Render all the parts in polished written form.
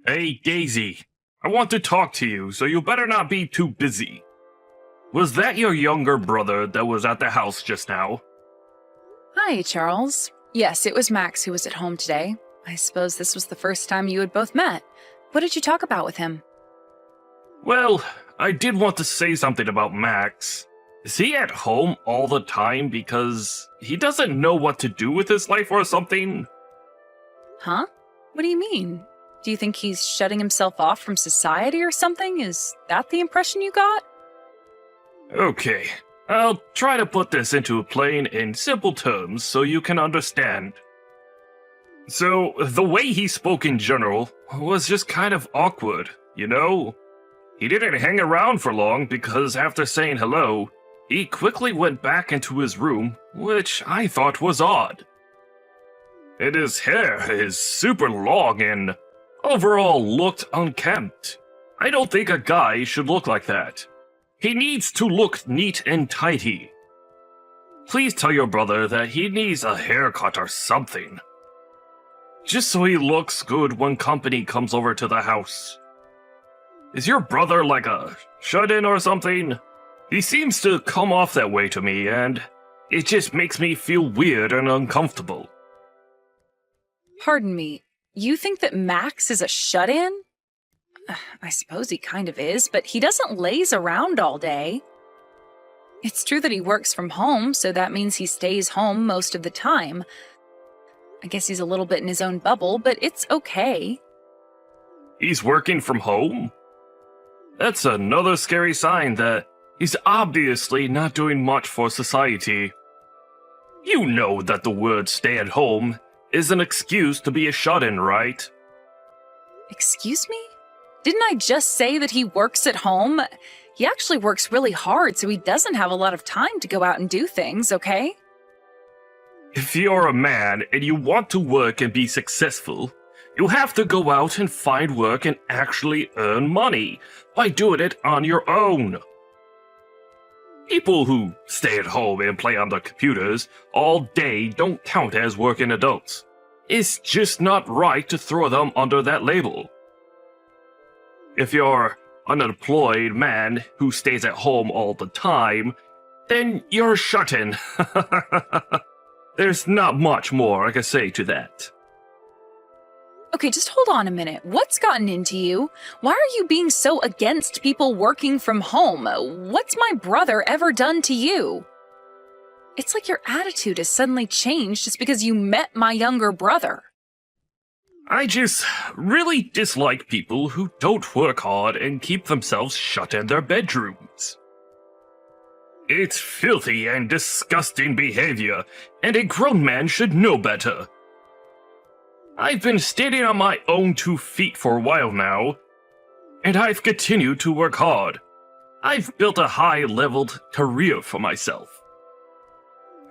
Hey, Daisy. I want to talk to you, so you better not be too busy. Was that your younger brother that was at the house just now? Hi, Charles. Yes, it was Max who was at home today. I suppose this was the first time you had both met. What did you talk about with him? Well, I did want to say something about Max. Is he at home all the time because he doesn't know what to do with his life or something? Huh? What do you mean? Do you think he's shutting himself off from society or something? Is that the impression you got? Okay, I'll try to put this into plain and simple terms so you can understand. So, the way he spoke in general was just kind of awkward, you know? He didn't hang around for long because after saying hello, he quickly went back into his room, which I thought was odd. And his hair is super long and overall looked unkempt. I don't think a guy should look like that. He needs to look neat and tidy. Please tell your brother that he needs a haircut or something. Just so he looks good when company comes over to the house. Is your brother like a shut-in or something? He seems to come off that way to me, and it just makes me feel weird and uncomfortable. Pardon me, you think that Max is a shut-in? I suppose he kind of is, but he doesn't laze around all day. It's true that he works from home, so that means he stays home most of the time. I guess he's a little bit in his own bubble, but it's okay. He's working from home? That's another scary sign that he's obviously not doing much for society. You know that the word stay at home is an excuse to be a shut-in, right? Excuse me? Didn't I just say that he works at home? He actually works really hard, so he doesn't have a lot of time to go out and do things, okay? If you're a man and you want to work and be successful, you have to go out and find work and actually earn money by doing it on your own. People who stay at home and play on their computers all day don't count as working adults. It's just not right to throw them under that label. If you're an unemployed man who stays at home all the time, then you're a shut-in. There's not much more I can say to that. Okay, just hold on a minute. What's gotten into you? Why are you being so against people working from home? What's my brother ever done to you? It's like your attitude has suddenly changed just because you met my younger brother. I just really dislike people who don't work hard and keep themselves shut in their bedrooms. It's filthy and disgusting behavior, and a grown man should know better. I've been standing on my own 2 feet for a while now, and I've continued to work hard. I've built a high-leveled career for myself.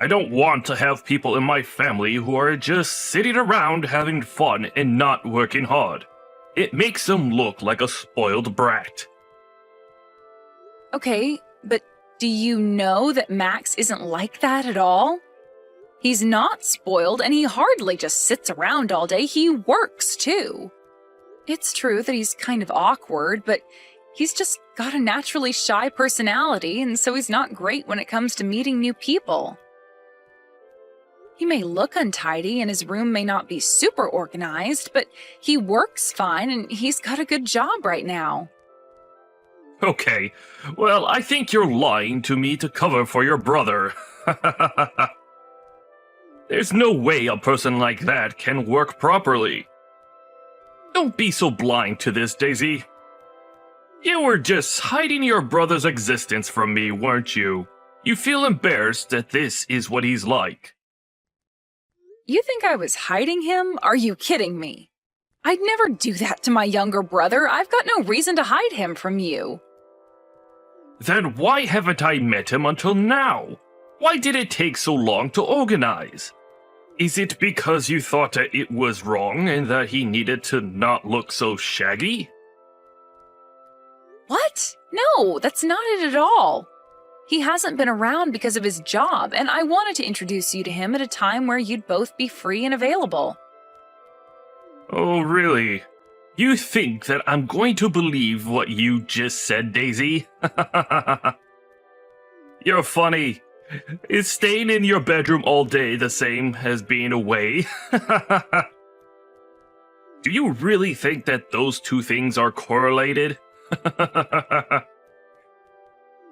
I don't want to have people in my family who are just sitting around having fun and not working hard. It makes them look like a spoiled brat. Okay, but do you know that Max isn't like that at all? He's not spoiled, and he hardly just sits around all day. He works, too. It's true that he's kind of awkward, but he's just got a naturally shy personality, and so he's not great when it comes to meeting new people. He may look untidy, and his room may not be super organized, but he works fine, and he's got a good job right now. Okay, well, I think you're lying to me to cover for your brother. There's no way a person like that can work properly. Don't be so blind to this, Daisy. You were just hiding your brother's existence from me, weren't you? You feel embarrassed that this is what he's like. You think I was hiding him? Are you kidding me? I'd never do that to my younger brother. I've got no reason to hide him from you. Then why haven't I met him until now? Why did it take so long to organize? Is it because you thought that it was wrong and that he needed to not look so shaggy? What? No, that's not it at all. He hasn't been around because of his job, and I wanted to introduce you to him at a time where you'd both be free and available. Oh, really? You think that I'm going to believe what you just said, Daisy? You're funny. Is staying in your bedroom all day the same as being away? Do you really think that those two things are correlated?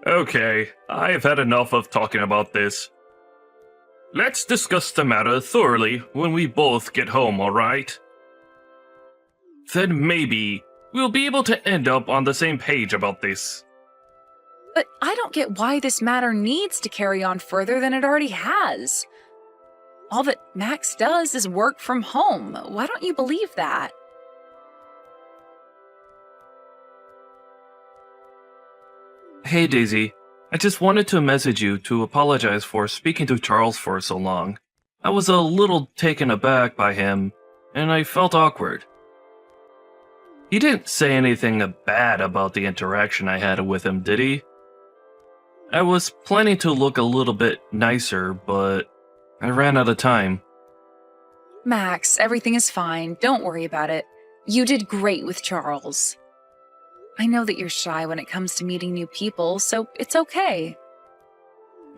Okay, I've had enough of talking about this. Let's discuss the matter thoroughly when we both get home, alright? Then maybe we'll be able to end up on the same page about this. But I don't get why this matter needs to carry on further than it already has. All that Max does is work from home. Why don't you believe that? Hey Daisy, I just wanted to message you to apologize for speaking to Charles for so long. I was a little taken aback by him, and I felt awkward. He didn't say anything bad about the interaction I had with him, did he? I was planning to look a little bit nicer, but I ran out of time. Max, everything is fine. Don't worry about it. You did great with Charles. I know that you're shy when it comes to meeting new people, so it's okay.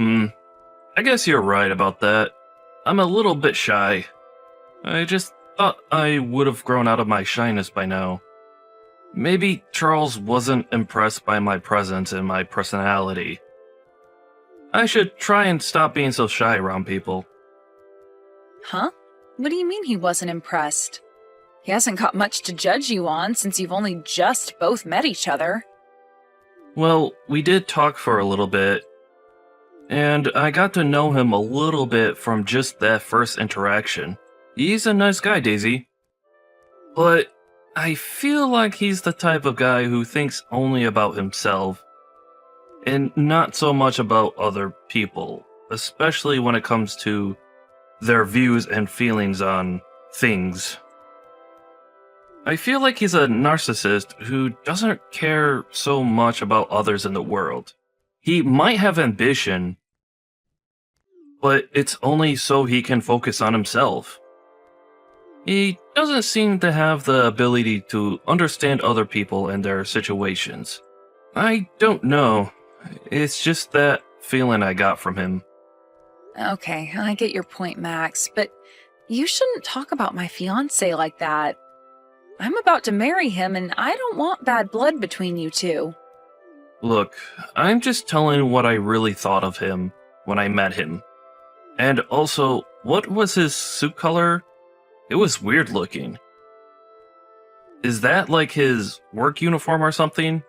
I guess you're right about that. I'm a little bit shy. I just thought I would have grown out of my shyness by now. Maybe Charles wasn't impressed by my presence and my personality. I should try and stop being so shy around people. Huh? What do you mean he wasn't impressed? He hasn't got much to judge you on since you've only just both met each other. Well, we did talk for a little bit, and I got to know him a little bit from just that first interaction. He's a nice guy, Daisy. But I feel like he's the type of guy who thinks only about himself, and not so much about other people, especially when it comes to their views and feelings on things. I feel like he's a narcissist who doesn't care so much about others in the world. He might have ambition, but it's only so he can focus on himself. He doesn't seem to have the ability to understand other people and their situations. I don't know. It's just that feeling I got from him. Okay, I get your point, Max, but you shouldn't talk about my fiancé like that. I'm about to marry him, and I don't want bad blood between you two. Look, I'm just telling what I really thought of him when I met him. And also, what was his suit color? It was weird looking. Is that like his work uniform or something?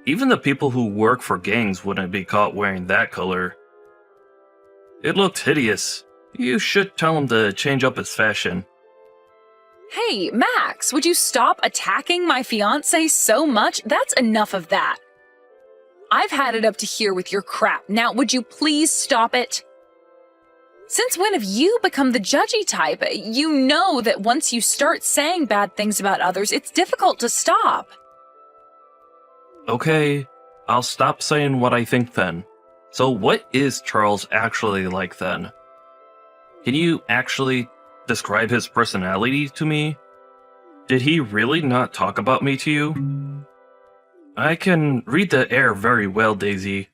Even the people who work for gangs wouldn't be caught wearing that color. It looked hideous. You should tell him to change up his fashion. Hey, Max, would you stop attacking my fiancé so much? That's enough of that. I've had it up to here with your crap. Now, would you please stop it? Since when have you become the judgy type? You know that once you start saying bad things about others, it's difficult to stop. Okay, I'll stop saying what I think then. So what is Charles actually like then? Can you actually describe his personality to me? Did he really not talk about me to you? I can read the air very well, Daisy.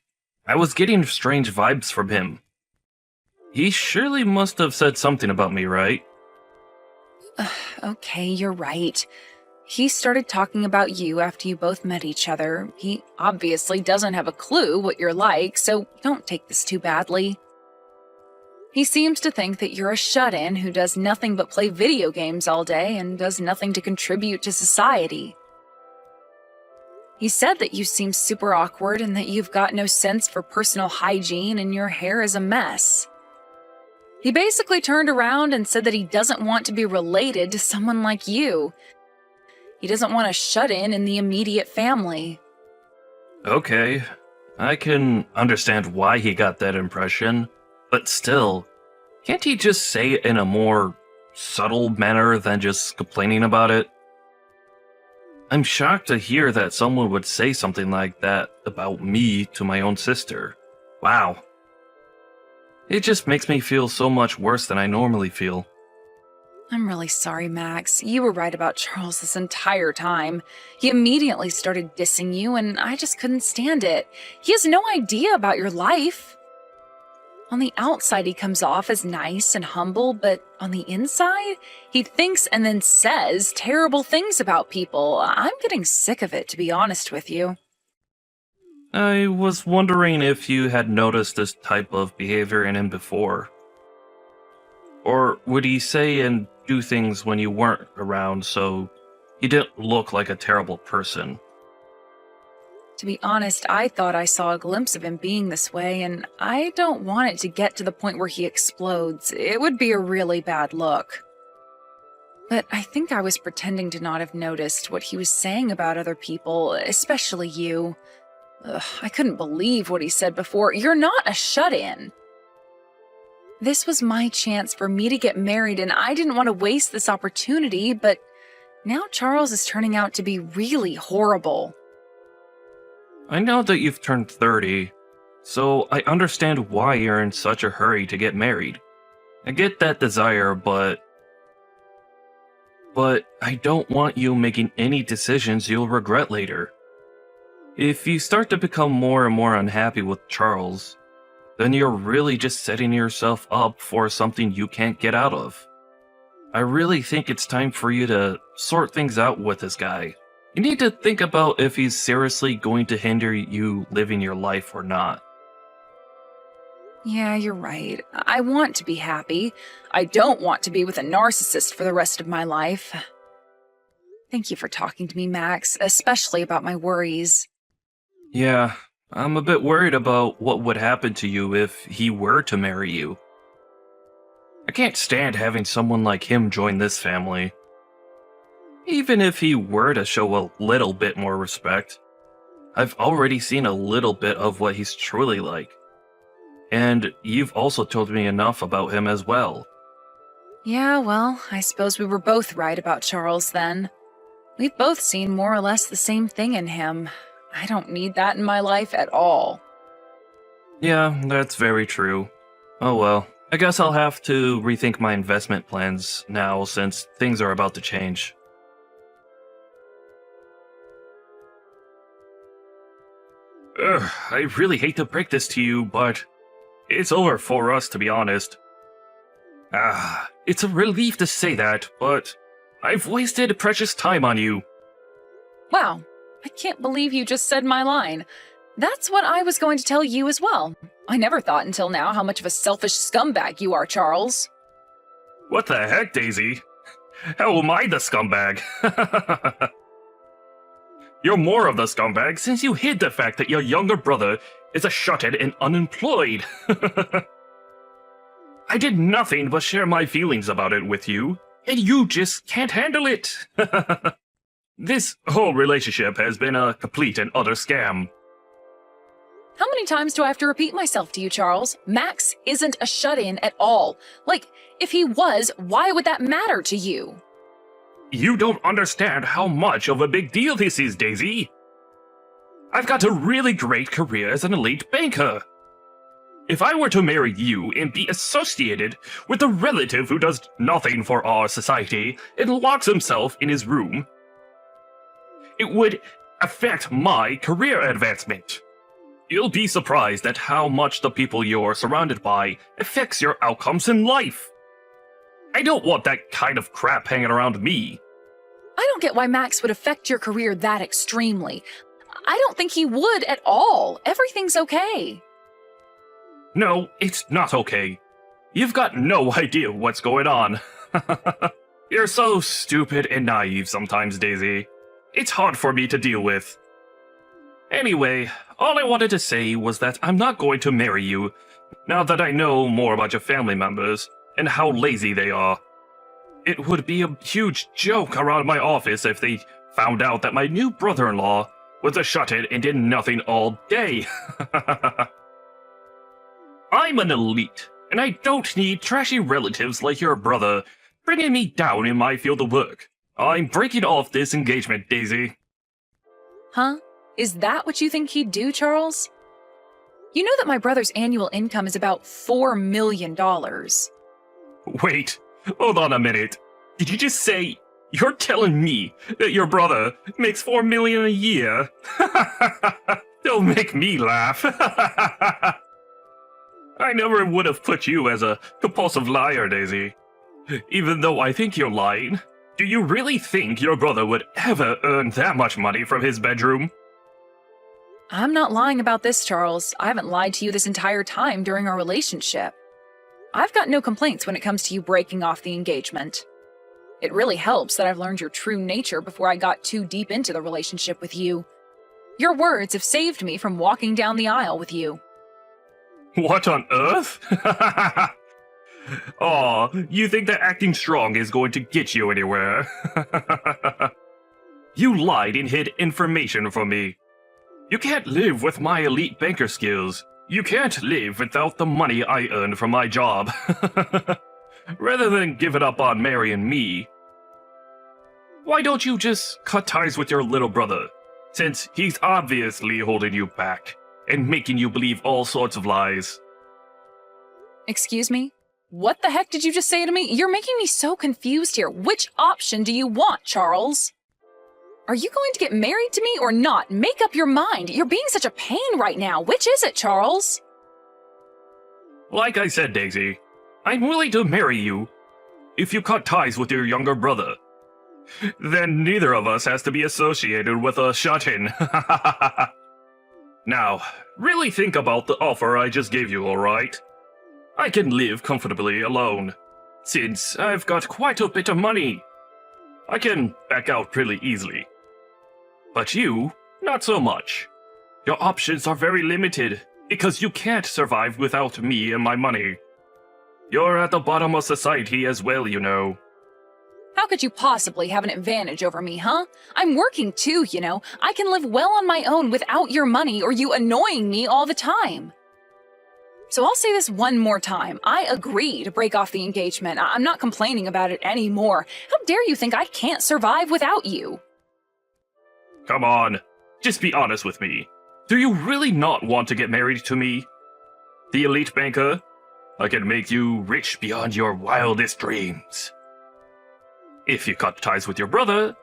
I was getting strange vibes from him. He surely must have said something about me, right? Okay, you're right. He started talking about you after you both met each other. He obviously doesn't have a clue what you're like, so don't take this too badly. He seems to think that you're a shut-in who does nothing but play video games all day and does nothing to contribute to society. He said that you seem super awkward and that you've got no sense for personal hygiene and your hair is a mess. He basically turned around and said that he doesn't want to be related to someone like you. He doesn't want a shut-in in the immediate family. Okay, I can understand why he got that impression, but still, can't he just say it in a more subtle manner than just complaining about it? I'm shocked to hear that someone would say something like that about me to my own sister. Wow. It just makes me feel so much worse than I normally feel. I'm really sorry, Max. You were right about Charles this entire time. He immediately started dissing you, and I just couldn't stand it. He has no idea about your life. On the outside, he comes off as nice and humble, but on the inside, he thinks and then says terrible things about people. I'm getting sick of it, to be honest with you. I was wondering if you had noticed this type of behavior in him before. Or would he say and do things when you weren't around so he didn't look like a terrible person? To be honest, I thought I saw a glimpse of him being this way, and I don't want it to get to the point where he explodes. It would be a really bad look. But I think I was pretending to not have noticed what he was saying about other people, especially you. I couldn't believe what he said before. You're not a shut-in. This was my chance for me to get married, and I didn't want to waste this opportunity, but now Charles is turning out to be really horrible. I know that you've turned 30, so I understand why you're in such a hurry to get married. I get that desire, but I don't want you making any decisions you'll regret later. If you start to become more and more unhappy with Charles, then you're really just setting yourself up for something you can't get out of. I really think it's time for you to sort things out with this guy. You need to think about if he's seriously going to hinder you living your life or not. Yeah, you're right. I want to be happy. I don't want to be with a narcissist for the rest of my life. Thank you for talking to me, Max, especially about my worries. Yeah, I'm a bit worried about what would happen to you if he were to marry you. I can't stand having someone like him join this family. Even if he were to show a little bit more respect, I've already seen a little bit of what he's truly like. And you've also told me enough about him as well. Yeah, well, I suppose we were both right about Charles then. We've both seen more or less the same thing in him. I don't need that in my life at all. Yeah, that's very true. Oh well, I guess I'll have to rethink my investment plans now since things are about to change. I really hate to break this to you, but it's over for us, to be honest. It's a relief to say that, but I've wasted precious time on you. Wow, I can't believe you just said my line. That's what I was going to tell you as well. I never thought until now how much of a selfish scumbag you are, Charles. What the heck, Daisy? How am I the scumbag? You're more of the scumbag since you hid the fact that your younger brother is a shut-in and unemployed. I did nothing but share my feelings about it with you, and you just can't handle it. This whole relationship has been a complete and utter scam. How many times do I have to repeat myself to you, Charles? Max isn't a shut-in at all. Like, if he was, why would that matter to you? You don't understand how much of a big deal this is, Daisy. I've got a really great career as an elite banker. If I were to marry you and be associated with a relative who does nothing for our society and locks himself in his room, it would affect my career advancement. You'll be surprised at how much the people you're surrounded by affects your outcomes in life. I don't want that kind of crap hanging around me. I don't get why Max would affect your career that extremely. I don't think he would at all. Everything's okay. No, it's not okay. You've got no idea what's going on. You're so stupid and naive sometimes, Daisy. It's hard for me to deal with. Anyway, all I wanted to say was that I'm not going to marry you, now that I know more about your family members and how lazy they are. It would be a huge joke around my office if they found out that my new brother-in-law was a shut-in and did nothing all day. I'm an elite, and I don't need trashy relatives like your brother bringing me down in my field of work. I'm breaking off this engagement, Daisy. Huh? Is that what you think he'd do, Charles? You know that my brother's annual income is about $4 million. Wait, hold on a minute. Did you just say you're telling me that your brother makes $4 million a year? Don't make me laugh. I never would have put you as a compulsive liar, Daisy. Even though I think you're lying, do you really think your brother would ever earn that much money from his bedroom? I'm not lying about this, Charles. I haven't lied to you this entire time during our relationship. I've got no complaints when it comes to you breaking off the engagement. It really helps that I've learned your true nature before I got too deep into the relationship with you. Your words have saved me from walking down the aisle with you. What on earth? Aw, you think that acting strong is going to get you anywhere? You lied and hid information from me. You can't live with my elite banker skills. You can't live without the money I earned from my job. Rather than give it up on marrying me, why don't you just cut ties with your little brother, since he's obviously holding you back and making you believe all sorts of lies? Excuse me? What the heck did you just say to me? You're making me so confused here. Which option do you want, Charles? Are you going to get married to me or not? Make up your mind. You're being such a pain right now. Which is it, Charles? Like I said, Daisy, I'm willing to marry you if you cut ties with your younger brother. Then neither of us has to be associated with a shut-in. Now, really think about the offer I just gave you, alright? I can live comfortably alone, since I've got quite a bit of money. I can back out pretty easily. But you, not so much. Your options are very limited, because you can't survive without me and my money. You're at the bottom of society as well, you know. How could you possibly have an advantage over me, huh? I'm working too, you know. I can live well on my own without your money or you annoying me all the time. So I'll say this one more time. I agree to break off the engagement. I'm not complaining about it anymore. How dare you think I can't survive without you? Come on, just be honest with me. Do you really not want to get married to me? The elite banker? I can make you rich beyond your wildest dreams. If you cut ties with your brother,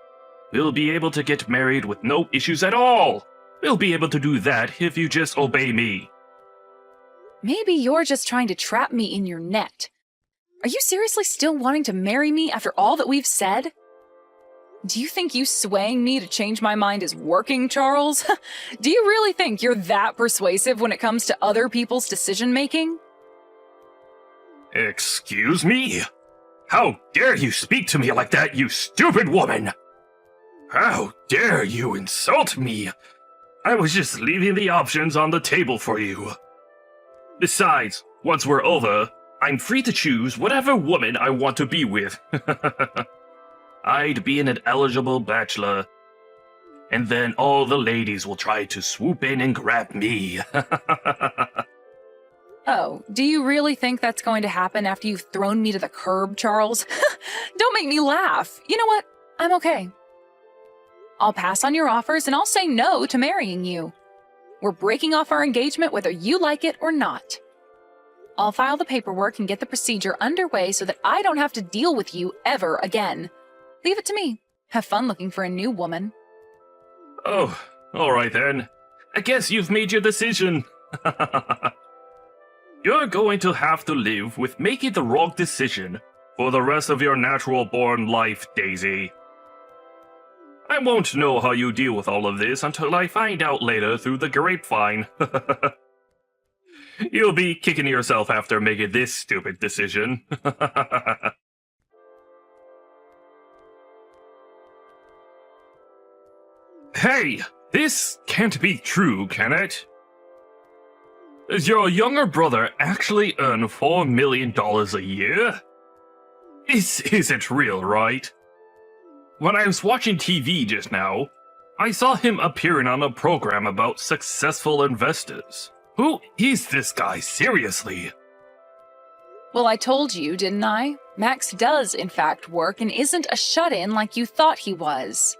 we'll be able to get married with no issues at all. We'll be able to do that if you just obey me. Maybe you're just trying to trap me in your net. Are you seriously still wanting to marry me after all that we've said? Do you think you swaying me to change my mind is working, Charles? Do you really think you're that persuasive when it comes to other people's decision-making? Excuse me? How dare you speak to me like that, you stupid woman? How dare you insult me? I was just leaving the options on the table for you. Besides, once we're over, I'm free to choose whatever woman I want to be with. I'd be an eligible bachelor. And then all the ladies will try to swoop in and grab me. Oh, do you really think that's going to happen after you've thrown me to the curb, Charles? Don't make me laugh. You know what? I'm okay. I'll pass on your offers and I'll say no to marrying you. We're breaking off our engagement whether you like it or not. I'll file the paperwork and get the procedure underway so that I don't have to deal with you ever again. Leave it to me. Have fun looking for a new woman. Oh, alright then. I guess you've made your decision. You're going to have to live with making the wrong decision for the rest of your natural-born life, Daisy. I won't know how you deal with all of this until I find out later through the grapevine. You'll be kicking yourself after making this stupid decision. Hey, this can't be true, can it? Does your younger brother actually earn $4 million a year? This isn't real, right? When I was watching TV just now, I saw him appearing on a program about successful investors. Who is this guy, seriously? Well, I told you, didn't I? Max does, in fact, work and isn't a shut-in like you thought he was.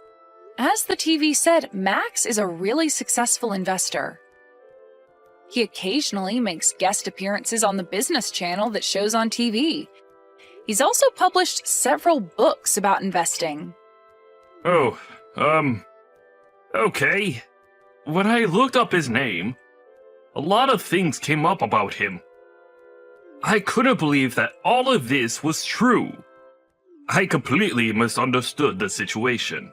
As the TV said, Max is a really successful investor. He occasionally makes guest appearances on the business channel that shows on TV. He's also published several books about investing. Oh, okay. When I looked up his name, a lot of things came up about him. I couldn't believe that all of this was true. I completely misunderstood the situation.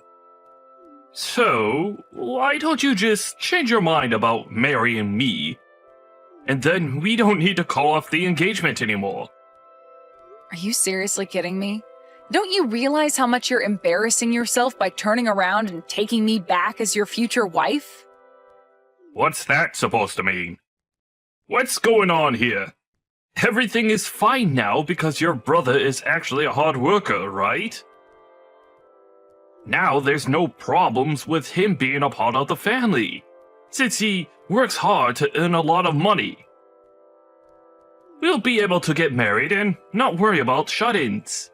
So, why don't you just change your mind about marrying me? And then we don't need to call off the engagement anymore. Are you seriously kidding me? Don't you realize how much you're embarrassing yourself by turning around and taking me back as your future wife? What's that supposed to mean? What's going on here? Everything is fine now because your brother is actually a hard worker, right? Now there's no problems with him being a part of the family, since he works hard to earn a lot of money. We'll be able to get married and not worry about shut-ins.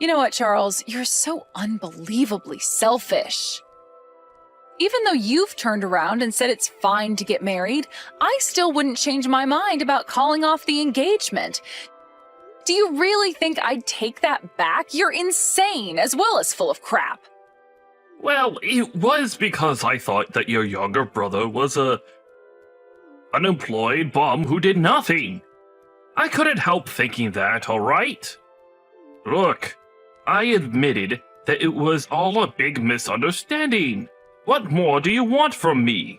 You know what, Charles? You're so unbelievably selfish. Even though you've turned around and said it's fine to get married, I still wouldn't change my mind about calling off the engagement. Do you really think I'd take that back? You're insane, as well as full of crap. Well, it was because I thought that your younger brother was a unemployed bum who did nothing. I couldn't help thinking that, alright? Look, I admitted that it was all a big misunderstanding. What more do you want from me?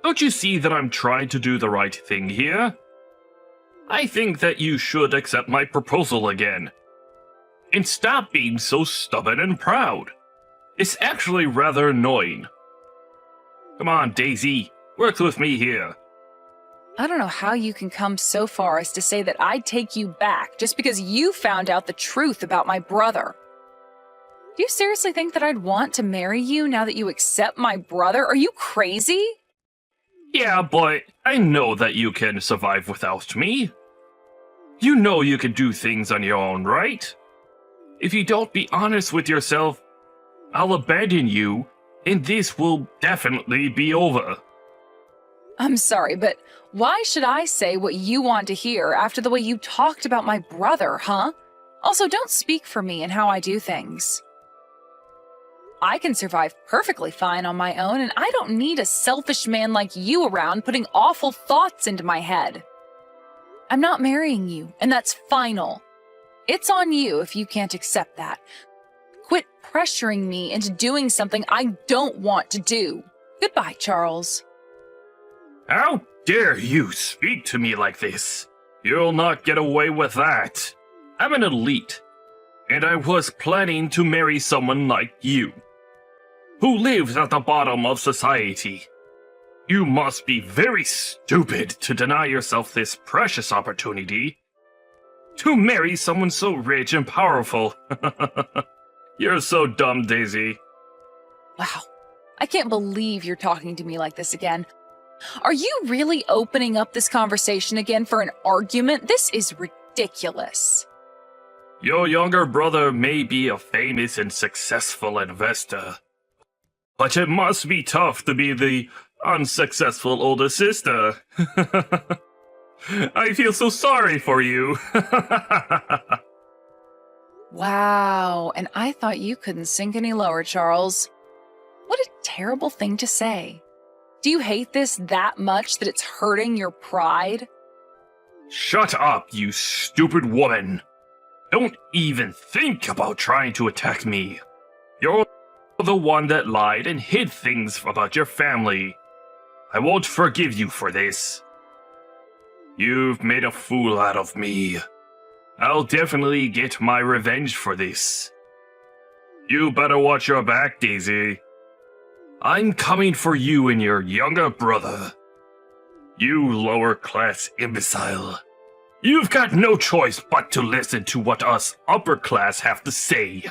Don't you see that I'm trying to do the right thing here? I think that you should accept my proposal again. And stop being so stubborn and proud. It's actually rather annoying. Come on, Daisy, work with me here. I don't know how you can come so far as to say that I'd take you back just because you found out the truth about my brother. Do you seriously think that I'd want to marry you now that you accept my brother? Are you crazy? Yeah, but I know that you can survive without me. You know you can do things on your own, right? If you don't be honest with yourself, I'll abandon you, and this will definitely be over. I'm sorry, but why should I say what you want to hear after the way you talked about my brother, huh? Also, don't speak for me and how I do things. I can survive perfectly fine on my own, and I don't need a selfish man like you around putting awful thoughts into my head. I'm not marrying you, and that's final. It's on you if you can't accept that. Quit pressuring me into doing something I don't want to do. Goodbye, Charles. How dare you speak to me like this? You'll not get away with that. I'm an elite, and I was planning to marry someone like you, who lives at the bottom of society. You must be very stupid to deny yourself this precious opportunity to marry someone so rich and powerful. You're so dumb, Daisy. Wow, I can't believe you're talking to me like this again. Are you really opening up this conversation again for an argument? This is ridiculous. Your younger brother may be a famous and successful investor, but it must be tough to be the unsuccessful older sister. I feel so sorry for you. Wow, and I thought you couldn't sink any lower, Charles. What a terrible thing to say. Do you hate this that much that it's hurting your pride? Shut up, you stupid woman. Don't even think about trying to attack me. You're the one that lied and hid things about your family. I won't forgive you for this. You've made a fool out of me. I'll definitely get my revenge for this. You better watch your back, Daisy. I'm coming for you and your younger brother. You lower-class imbecile. You've got no choice but to listen to what us upper-class have to say.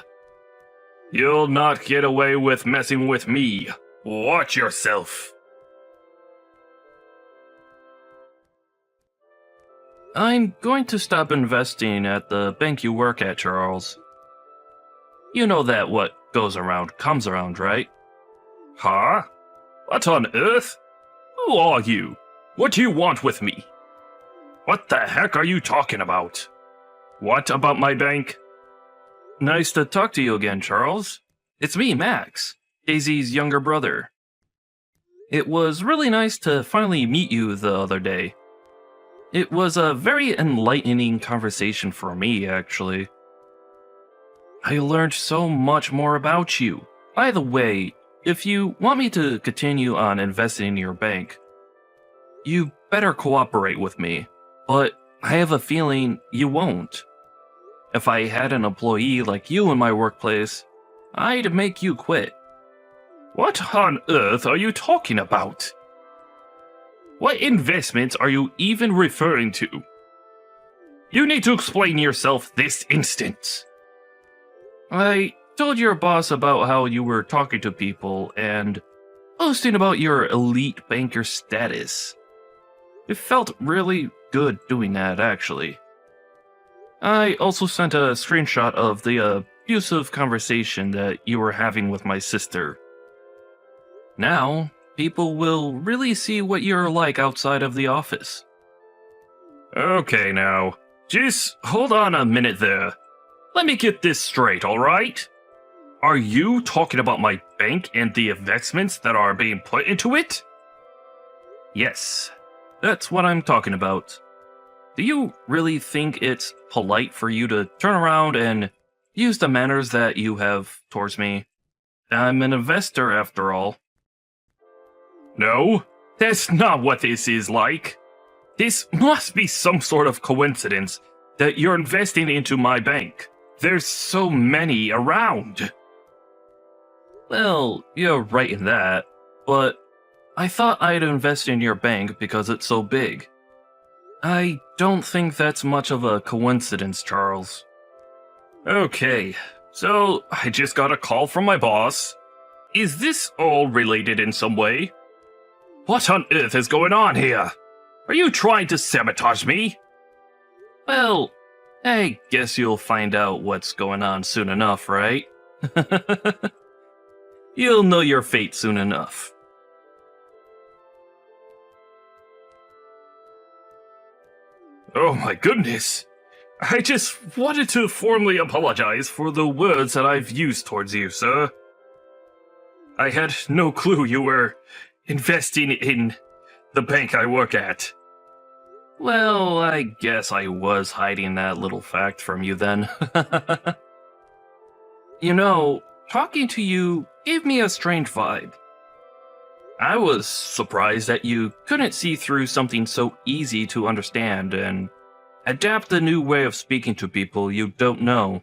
You'll not get away with messing with me. Watch yourself. I'm going to stop investing at the bank you work at, Charles. You know that what goes around comes around, right? Huh? What on earth? Who are you? What do you want with me? What the heck are you talking about? What about my bank? Nice to talk to you again, Charles. It's me, Max, Daisy's younger brother. It was really nice to finally meet you the other day. It was a very enlightening conversation for me, actually. I learned so much more about you. By the way, if you want me to continue on investing in your bank, you better cooperate with me, but I have a feeling you won't. If I had an employee like you in my workplace, I'd make you quit. What on earth are you talking about? What investments are you even referring to? You need to explain yourself this instant. I told your boss about how you were talking to people and boasting about your elite banker status. It felt really good doing that, actually. I also sent a screenshot of the abusive conversation that you were having with my sister. Now, people will really see what you're like outside of the office. Okay now, just hold on a minute there. Let me get this straight, alright? Are you talking about my bank and the investments that are being put into it? Yes, that's what I'm talking about. Do you really think it's polite for you to turn around and use the manners that you have towards me? I'm an investor, after all. No, that's not what this is like. This must be some sort of coincidence that you're investing into my bank. There's so many around. Well, you're right in that, but I thought I'd invest in your bank because it's so big. I don't think that's much of a coincidence, Charles. Okay, so I just got a call from my boss. Is this all related in some way? What on earth is going on here? Are you trying to sabotage me? Well, I guess you'll find out what's going on soon enough, right? You'll know your fate soon enough. Oh my goodness! I just wanted to formally apologize for the words that I've used towards you, sir. I had no clue you were investing in the bank I work at. Well, I guess I was hiding that little fact from you then. You know, talking to you gave me a strange vibe. I was surprised that you couldn't see through something so easy to understand and adapt a new way of speaking to people you don't know.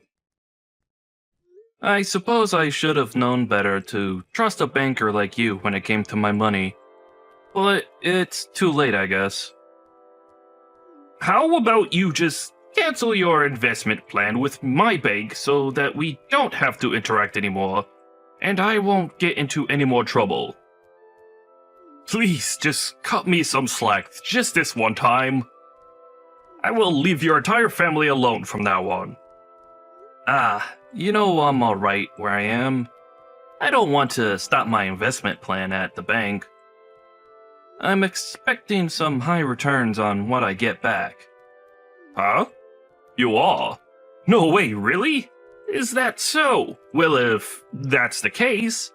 I suppose I should have known better to trust a banker like you when it came to my money. But it's too late, I guess. How about you just cancel your investment plan with my bank so that we don't have to interact anymore, and I won't get into any more trouble? Please, just cut me some slack just this one time. I will leave your entire family alone from now on. You know I'm alright where I am. I don't want to stop my investment plan at the bank. I'm expecting some high returns on what I get back. Huh? You are? No way, really? Is that so? Well, if that's the case,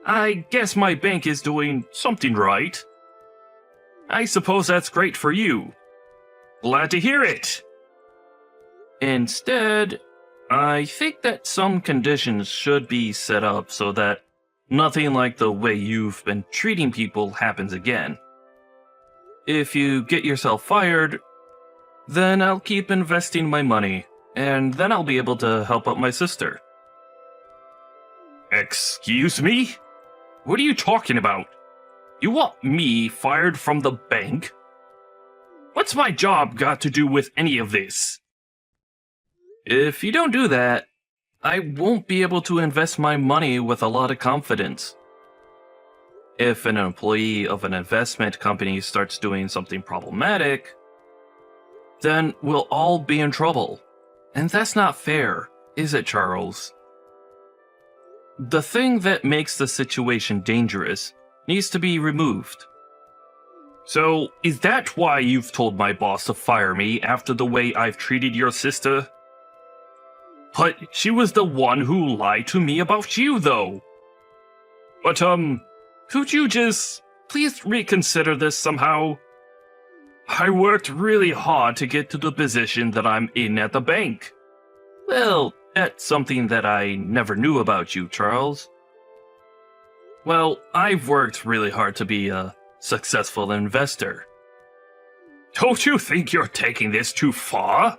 I guess my bank is doing something right. I suppose that's great for you. Glad to hear it. Instead, I think that some conditions should be set up so that nothing like the way you've been treating people happens again. If you get yourself fired, then I'll keep investing my money, and then I'll be able to help out my sister. Excuse me? What are you talking about? You want me fired from the bank? What's my job got to do with any of this? If you don't do that, I won't be able to invest my money with a lot of confidence. If an employee of an investment company starts doing something problematic, then we'll all be in trouble. And that's not fair, is it, Charles? The thing that makes the situation dangerous needs to be removed. So, is that why you've told my boss to fire me after the way I've treated your sister? But she was the one who lied to me about you, though. But, could you just please reconsider this somehow? I worked really hard to get to the position that I'm in at the bank. Well, that's something that I never knew about you, Charles. Well, I've worked really hard to be a successful investor. Don't you think you're taking this too far?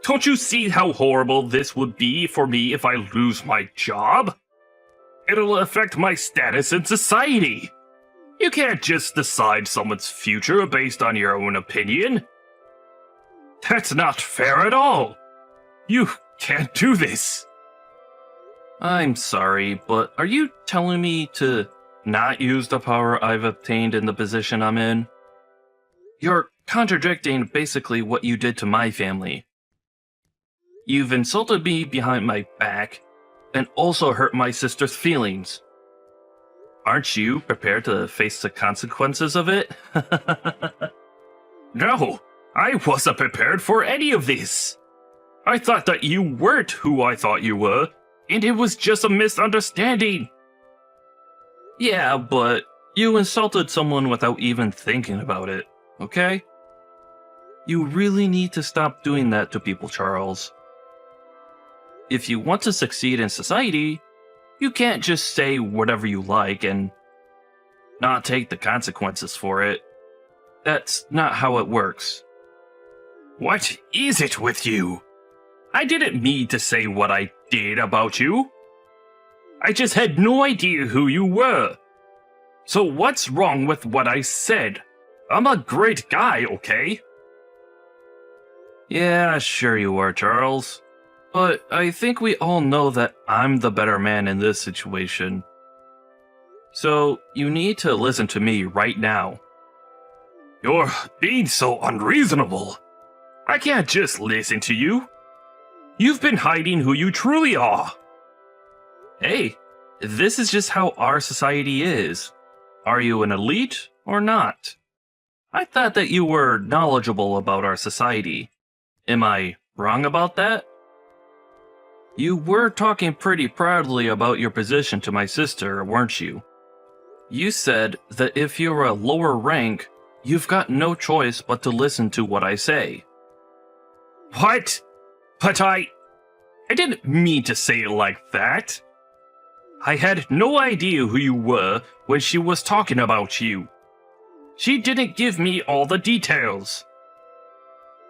Don't you see how horrible this would be for me if I lose my job? It'll affect my status in society. You can't just decide someone's future based on your own opinion. That's not fair at all. You can't do this. I'm sorry, but are you telling me to not use the power I've obtained in the position I'm in? You're contradicting basically what you did to my family. You've insulted me behind my back, and also hurt my sister's feelings. Aren't you prepared to face the consequences of it? No, I wasn't prepared for any of this. I thought that you weren't who I thought you were, and it was just a misunderstanding. Yeah, but you insulted someone without even thinking about it, okay? You really need to stop doing that to people, Charles. If you want to succeed in society, you can't just say whatever you like and not take the consequences for it. That's not how it works. What is it with you? I didn't mean to say what I did about you. I just had no idea who you were. So what's wrong with what I said? I'm a great guy, okay? Yeah, sure you are, Charles. But I think we all know that I'm the better man in this situation. So you need to listen to me right now. You're being so unreasonable. I can't just listen to you. You've been hiding who you truly are. Hey, this is just how our society is. Are you an elite or not? I thought that you were knowledgeable about our society. Am I wrong about that? You were talking pretty proudly about your position to my sister, weren't you? You said that if you're a lower rank, you've got no choice but to listen to what I say. What? But I didn't mean to say it like that. I had no idea who you were when she was talking about you. She didn't give me all the details.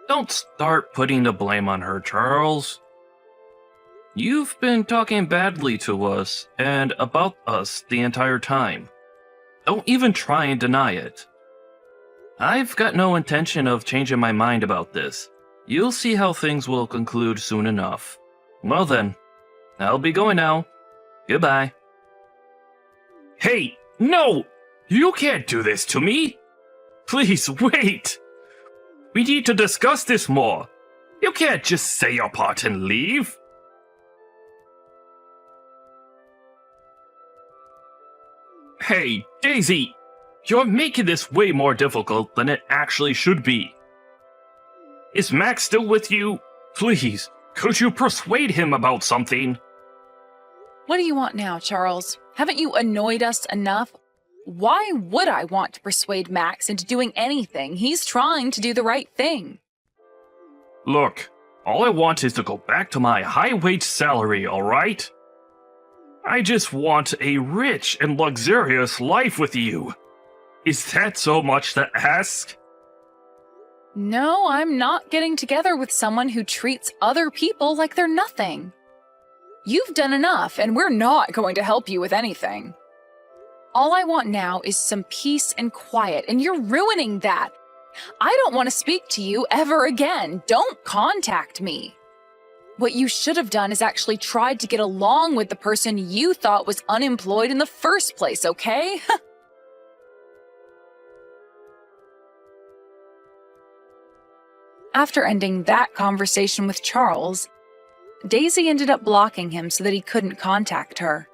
Don't start putting the blame on her, Charles. You've been talking badly to us and about us the entire time. Don't even try and deny it. I've got no intention of changing my mind about this. You'll see how things will conclude soon enough. Well then, I'll be going now. Goodbye. Hey, no! You can't do this to me! Please, wait! We need to discuss this more. You can't just say your part and leave. Hey, Daisy! You're making this way more difficult than it actually should be. Is Max still with you? Please, could you persuade him about something? What do you want now, Charles? Haven't you annoyed us enough? Why would I want to persuade Max into doing anything? He's trying to do the right thing. Look, all I want is to go back to my high-wage salary, alright? I just want a rich and luxurious life with you. Is that so much to ask? No, I'm not getting together with someone who treats other people like they're nothing. You've done enough, and we're not going to help you with anything. All I want now is some peace and quiet, and you're ruining that. I don't want to speak to you ever again. Don't contact me. What you should have done is actually tried to get along with the person you thought was unemployed in the first place, okay? After ending that conversation with Charles, Daisy ended up blocking him so that he couldn't contact her.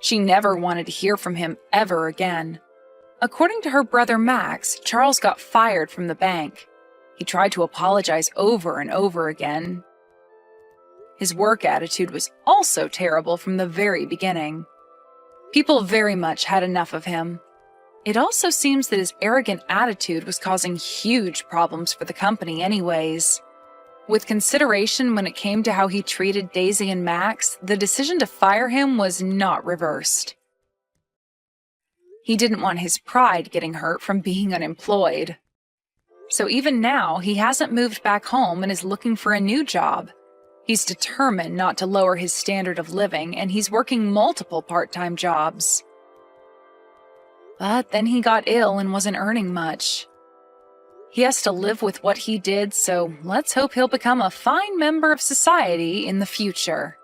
She never wanted to hear from him ever again. According to her brother Max, Charles got fired from the bank. He tried to apologize over and over again. His work attitude was also terrible from the very beginning. People very much had enough of him. It also seems that his arrogant attitude was causing huge problems for the company anyways. With consideration when it came to how he treated Daisy and Max, the decision to fire him was not reversed. He didn't want his pride getting hurt from being unemployed. So even now, he hasn't moved back home and is looking for a new job. He's determined not to lower his standard of living, and he's working multiple part-time jobs. But then he got ill and wasn't earning much. He has to live with what he did, so let's hope he'll become a fine member of society in the future.